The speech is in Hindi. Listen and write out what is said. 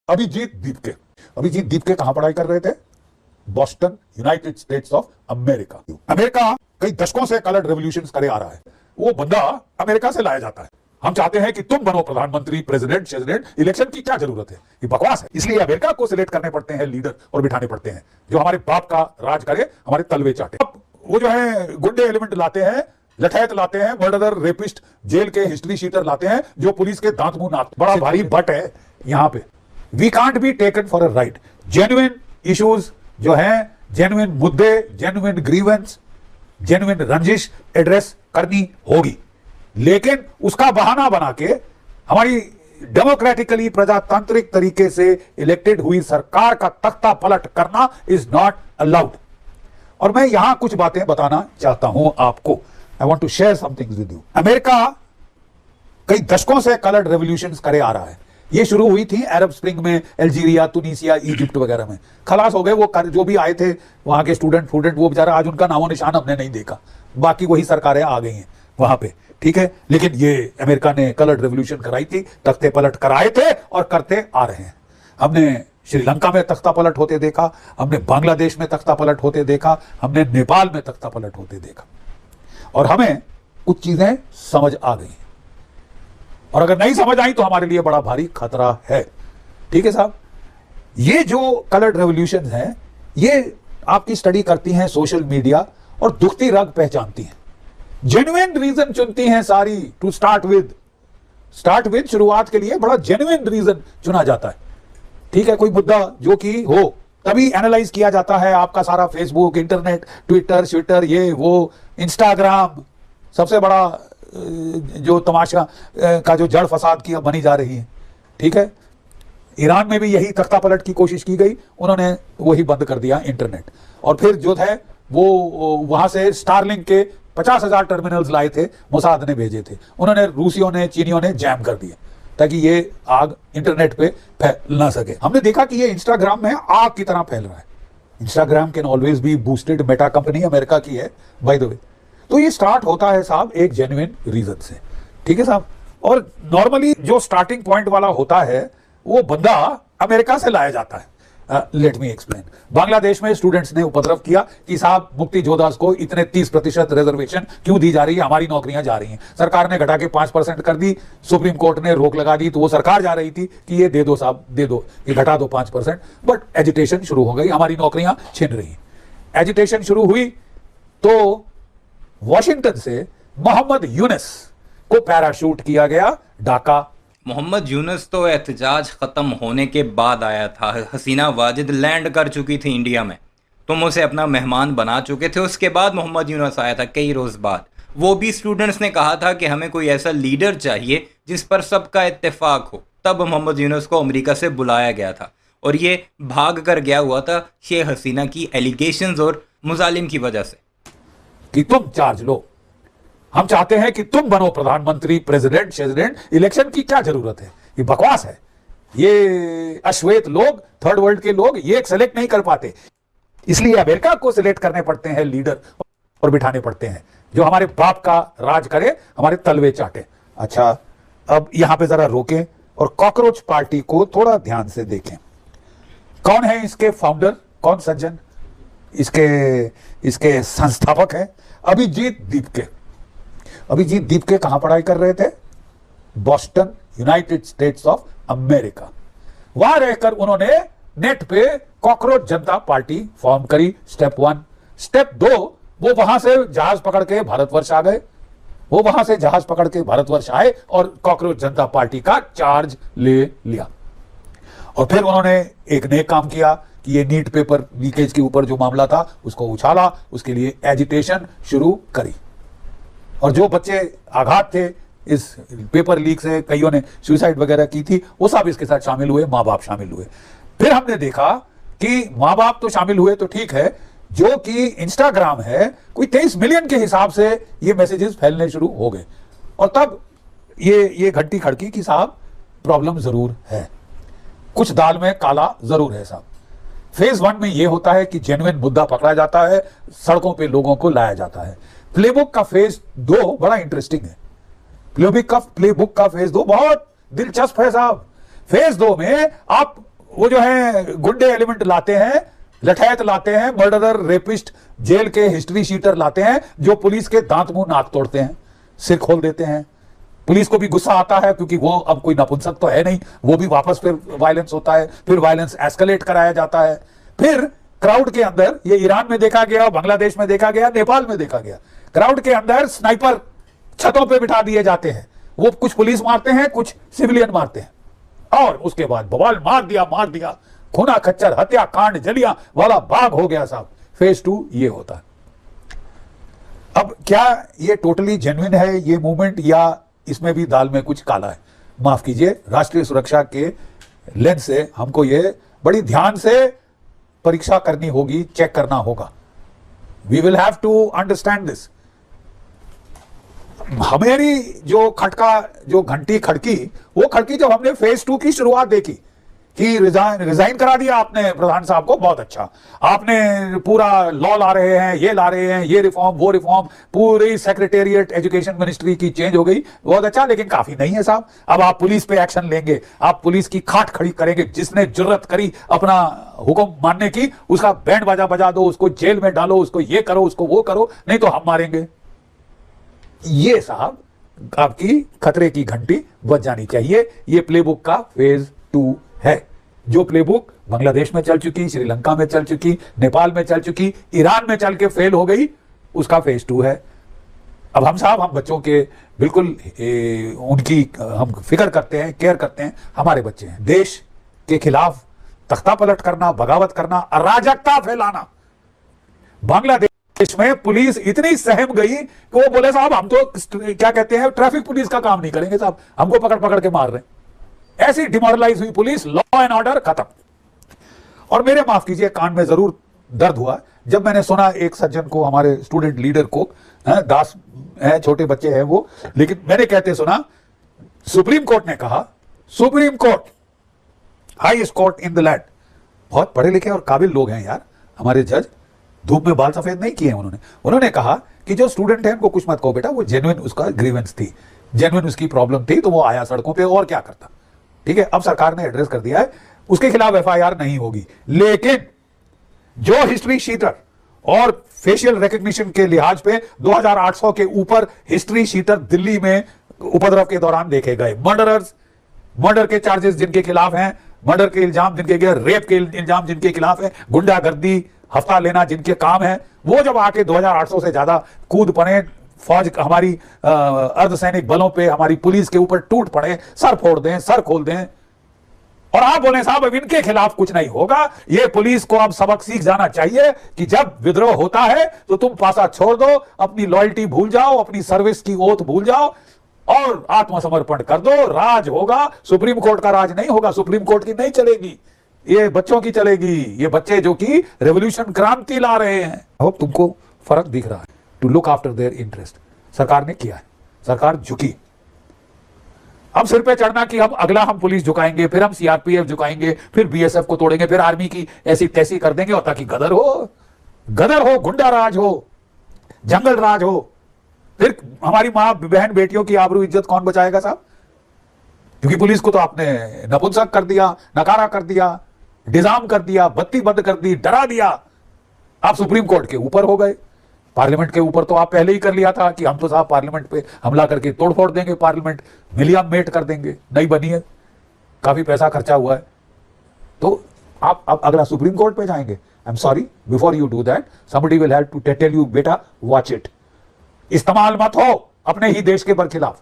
अभिजीत दीपके कहां पढ़ाई कर रहे थे? Boston, United states of America. America कई दशकों से कलर्ड रेवोल्यूशंस करे आ रहा है। वो बंदा अमेरिका से लाया जाता है। हम चाहते हैं कि तुम बनो प्रधानमंत्री, प्रेसिडेंट, इलेक्शन की क्या जरूरत है? ये बकवास है। इसलिए अमेरिका को सिलेक्ट करने पड़ते हैं लीडर और बिठाने पड़ते हैं जो हमारे बाप का राज करे, हमारे तलवे चाटे। अब वो जो है गुंडे एलिमेंट लाते हैं, लठैत लाते हैं, मर्डरर, रेपिस्ट, जेल के हिस्ट्री शीटर लाते हैं जो पुलिस के दांत मुंह नाथ। बड़ा भारी बट है यहां पे। We can't be taken for a right. Genuine issues जो हैं, जेन्युइन मुद्दे, जेन्युइन ग्रीवेंस, जेन्युइन रंजिश एड्रेस करनी होगी, लेकिन उसका बहाना बना के हमारी डेमोक्रेटिकली प्रजातांत्रिक तरीके से इलेक्टेड हुई सरकार का तख्ता पलट करना इज नॉट अलाउड। और मैं यहां कुछ बातें बताना चाहता हूं आपको। I want to share something with you. America कई दशकों से कलर्ड रेवोल्यूशंस करे आ रहा है। ये शुरू हुई थी अरब स्प्रिंग में, अल्जीरिया, तुनीसिया, इजिप्ट वगैरह में। खलास हो गए वो जो भी आए थे वहां के स्टूडेंट, वो बेचारा आज उनका नामो निशान हमने नहीं देखा। बाकी वही सरकारें आ गई हैं वहां पे, ठीक है। लेकिन ये अमेरिका ने कलर्ड रेवोल्यूशन कराई थी, तख्ते पलट कराए थे और करते आ रहे हैं। हमने श्रीलंका में तख्ता पलट होते देखा, हमने बांग्लादेश में तख्ता पलट होते देखा, हमने नेपाल में तख्ता पलट होते देखा, और हमें कुछ चीजें समझ आ गई। और अगर नहीं समझ आई तो हमारे लिए बड़ा भारी खतरा है, ठीक है साहब। ये जो कलर्ड रेवोल्यूशन है, ये आपकी स्टडी करती हैं सोशल मीडिया और दुखती रग पहचानती हैं, जेन्युइन रीजन चुनती हैं सारी। टू स्टार्ट विद शुरुआत के लिए बड़ा जेन्युइन रीजन चुना जाता है, ठीक है। कोई मुद्दा जो कि हो तभी एनालाइज किया जाता है। आपका सारा फेसबुक, इंटरनेट, ट्विटर, ये वो, इंस्टाग्राम, सबसे बड़ा जो तमाशा का जो जड़ फसाद की बनी जा रही है, ठीक है। ईरान में भी यही तख्ता पलट की कोशिश की गई, उन्होंने वही बंद कर दिया इंटरनेट। और फिर जो है वो वहां से स्टारलिंक के 50,000 टर्मिनल्स लाए थे, मोसाद ने भेजे थे, उन्होंने रूसियों ने, चीनियों ने जैम कर दिए ताकि ये आग इंटरनेट पे फैल ना सके। हमने देखा कि ये इंस्टाग्राम में आग की तरह फैल रहा है। Instagram can always be boosted, Meta company America की है बाय द वे। तो ये स्टार्ट होता है साहब एक जेन्युइन रीजन से, ठीक है साहब। और नॉर्मली जो स्टार्टिंग पॉइंट वाला होता है वो बंदा अमेरिका से लाया जाता है। Let me explain. बांग्लादेश में स्टूडेंट्स ने उपद्रव किया कि साहब मुक्ति जोधास को इतने 30% रिजर्वेशन क्यों दी जा रही है, हमारी नौकरियां जा रही हैं। सरकार ने घटा के 5% कर दी, सुप्रीम कोर्ट ने रोक लगा दी, तो वो सरकार जा रही थी कि ये दे दो साहब, दे दो, ये घटा दो 5%। बट एजिटेशन शुरू हो गई, हमारी नौकरियां छिन रही। एजिटेशन शुरू हुई तो वॉशिंगटन से मोहम्मद यूनुस को पैराशूट किया गया ढाका। मोहम्मद यूनुस तो एहतजाज खत्म होने के बाद आया था। हसीना वाजिद लैंड कर चुकी थी इंडिया में, तुम उसे अपना मेहमान बना चुके थे। उसके बाद मोहम्मद यूनुस आया था कई रोज बाद। वो भी स्टूडेंट्स ने कहा था कि हमें कोई ऐसा लीडर चाहिए जिस पर सबका इत्तेफाक हो। तब मोहम्मद यूनुस को अमेरिका से बुलाया गया था और ये भाग कर गया हुआ था शेख हसीना की एलिगेशंस और मुजालिम की वजह से कि तुम चार्ज लो, हम चाहते हैं कि तुम बनो प्रधानमंत्री, प्रेसिडेंट, इलेक्शन की क्या जरूरत है? ये बकवास है। ये अश्वेत लोग, थर्ड वर्ल्ड के लोग ये सेलेक्ट नहीं कर पाते, इसलिए अमेरिका को सिलेक्ट करने पड़ते हैं लीडर और बिठाने पड़ते हैं जो हमारे बाप का राज करे, हमारे तलवे चाटे। अच्छा, अब यहां पे जरा रोकें और कॉकरोच पार्टी को थोड़ा ध्यान से देखें। कौन है इसके फाउंडर, कौन सज्जन इसके संस्थापक हैं? अभिजीत दीपके कहां पढ़ाई कर रहे थे? Boston, United states of America. वहां रहकर उन्होंने नेट पे कॉकरोच जनता पार्टी फॉर्म करी। स्टेप 1। स्टेप 2, वो वहां से जहाज पकड़ के भारतवर्ष आए और कॉकरोच जनता पार्टी का चार्ज ले लिया। और फिर उन्होंने एक नए काम किया कि ये नीट पेपर लीकेज के ऊपर जो मामला था उसको उछाला, उसके लिए एजिटेशन शुरू करी। और जो बच्चे आघात थे इस पेपर लीक से, कईयों ने सुसाइड वगैरह की थी, वो सब इसके साथ शामिल हुए, माँ बाप शामिल हुए। फिर हमने देखा कि माँ बाप तो शामिल हुए तो ठीक है, जो कि इंस्टाग्राम है, कोई 23 मिलियन के हिसाब से ये मैसेजेस फैलने शुरू हो गए। और तब ये घंटी खड़की कि साहब प्रॉब्लम जरूर है, कुछ दाल में काला जरूर है साहब। फेज 1 में यह होता है कि जेन्युइन मुद्दा पकड़ा जाता है, सड़कों पे लोगों को लाया जाता है। प्लेबुक का फेज 2 बड़ा इंटरेस्टिंग है। प्लेबुक का फेज 2 बहुत दिलचस्प है साहब। फेज 2 में आप वो जो है गुंडे एलिमेंट लाते हैं, लठैत लाते हैं, मर्डरर, रेपिस्ट, जेल के हिस्ट्री शीटर लाते हैं, जो पुलिस के दांत मुंह नाक तोड़ते हैं, सिर खोल देते हैं। पुलिस को भी गुस्सा आता है क्योंकि वो अब कोई नपुंसक तो है नहीं, वो भी वापस फिर वायलेंस होता है, फिर वायलेंस एस्केलेट कराया जाता है। फिर क्राउड के अंदर, ये ईरान में देखा गया, बांग्लादेश में देखा गया, नेपाल में देखा गया, क्राउड के अंदर स्नाइपर छतों पे बिठा दिए जाते हैं। वो कुछ पुलिस मारते हैं, कुछ सिविलियन मारते हैं, और उसके बाद बवाल मार दिया, खूना खच्चर, हत्या कांड, जलिया वाला बाग हो गया साहब। फेज 2 ये होता है। अब क्या ये टोटली जेन्युइन है ये मूवमेंट, या इसमें भी दाल में कुछ काला है? माफ कीजिए, राष्ट्रीय सुरक्षा के लेंस से हमको ये बड़ी ध्यान से परीक्षा करनी होगी, चेक करना होगा। We will have to understand this. हमारी जो खटका, जो घंटी खड़की, वो खड़की जब हमने फेज 2 की शुरुआत देखी कि रिजाइन करा दिया आपने प्रधान साहब को, बहुत अच्छा, आपने पूरा लॉ ला रहे हैं, ये रिफॉर्म, वो रिफॉर्म, पूरी सेक्रेटेरिएट एजुकेशन मिनिस्ट्री की चेंज हो गई, बहुत अच्छा, लेकिन काफी नहीं है साहब। अब आप पुलिस पे एक्शन लेंगे, आप पुलिस की खाट खड़ी करेंगे। जिसने जुर्रत करी अपना हुक्म मानने की, उसका बैंड बाजा बजा दो, उसको जेल में डालो, उसको ये करो, उसको वो करो, नहीं तो हम मारेंगे। ये साहब आपकी खतरे की घंटी बज जानी चाहिए। ये प्लेबुक का फेज 2 है, जो प्लेबुक बांग्लादेश में चल चुकी, श्रीलंका में चल चुकी, नेपाल में चल चुकी, ईरान में चल के फेल हो गई, उसका फेज 2 है। अब हम साहब, हम बच्चों के बिल्कुल उनकी हम फिक्र करते हैं, केयर करते हैं, हमारे बच्चे हैं। देश के खिलाफ तख्ता पलट करना, बगावत करना, अराजकता फैलाना। बांग्लादेश में पुलिस इतनी सहम गई कि वो बोले साहब हम तो क्या कहते हैं, ट्रैफिक पुलिस का काम नहीं करेंगे साहब, हमको पकड़ पकड़ के मार रहे हैं। ऐसी डिमोरलाइज हुई पुलिस, लॉ एंड ऑर्डर खत्म। और मेरे माफ कीजिए, कान में जरूर दर्द हुआ जब मैंने सुना एक सज्जन को, हमारे स्टूडेंट लीडर को, दास है, छोटे बच्चे हैं वो, लेकिन मैंने कहते सुना, सुप्रीम कोर्ट ने कहा, supreme court highest court in the land, बहुत पढ़े लिखे और काबिल लोग हैं यार हमारे जज, धूप में बाल सफेद नहीं किए उन्होंने कहा कि जो स्टूडेंट है उनको कुछ मत कहो बेटा, वो जेन्युइन उसका ग्रीवेंस थी, जेन्युइन उसकी प्रॉब्लम थी, तो वो आया सड़कों पे, और क्या करता। ठीक है, अब सरकार ने एड्रेस कर दिया है, उसके खिलाफ एफआईआर नहीं होगी। लेकिन जो हिस्ट्री शीटर और फेशियल रिकग्निशन के लिहाज पे 2800 के ऊपर हिस्ट्री शीटर दिल्ली में उपद्रव के दौरान देखे गए, मर्डरर्स, मर्डर के चार्जेस जिनके खिलाफ हैं, मर्डर के इल्जाम जिनके, रेप के इल्जाम जिनके खिलाफ है, गुंडागर्दी, हफ्ता लेना जिनके काम है, वो जब आके 2800 से ज्यादा कूद पड़े, फौज हमारी अर्धसैनिक बलों पे, हमारी पुलिस के ऊपर टूट पड़े, सर फोड़ दें, सर खोल दें, और आप बोले साहब अब इनके खिलाफ कुछ नहीं होगा। ये पुलिस को अब सबक सीख जाना चाहिए कि जब विद्रोह होता है तो तुम पासा छोड़ दो, अपनी लॉयल्टी भूल जाओ, अपनी सर्विस की ओथ भूल जाओ और आत्मसमर्पण कर दो, राज होगा। सुप्रीम कोर्ट का राज नहीं होगा, सुप्रीम कोर्ट की नहीं चलेगी, ये बच्चों की चलेगी। ये बच्चे जो कि रेवोल्यूशन, क्रांति ला रहे हैं। होप तुमको फर्क दिख रहा है। To look after their interest सरकार ने किया है, सरकार झुकी। अब सिर पे चढ़ना कि अब अगला हम पुलिस झुकाएंगे, फिर हम सीआरपीएफ झुकाएंगे, फिर बीएसएफ को तोड़ेंगे, फिर आर्मी की ऐसी तैसी कर देंगे, और ताकि गदर हो, गुंडा राज हो, जंगल राज हो, फिर हमारी मां बहन बेटियों की आबरू इज्जत कौन बचाएगा साहब? क्योंकि पुलिस को तो आपने नपुंसक कर दिया, नकारा कर दिया, डिजाम कर दिया, बत्ती बंद कर दी, डरा दिया। आप सुप्रीम कोर्ट के ऊपर हो गए, पार्लियामेंट के ऊपर तो आप पहले ही कर लिया था कि हम तो साहब पार्लियामेंट पे हमला करके तोड़फोड़ देंगे, पार्लियामेंट मिलियम मेट कर देंगे। नहीं बनी है, काफी पैसा खर्चा हुआ है, तो आप अब अगला सुप्रीम कोर्ट पे जाएंगे। I am sorry, before you do that somebody will have to tell you, बेटा वॉच इट, इस्तेमाल मत हो अपने ही देश के बरखिलाफ।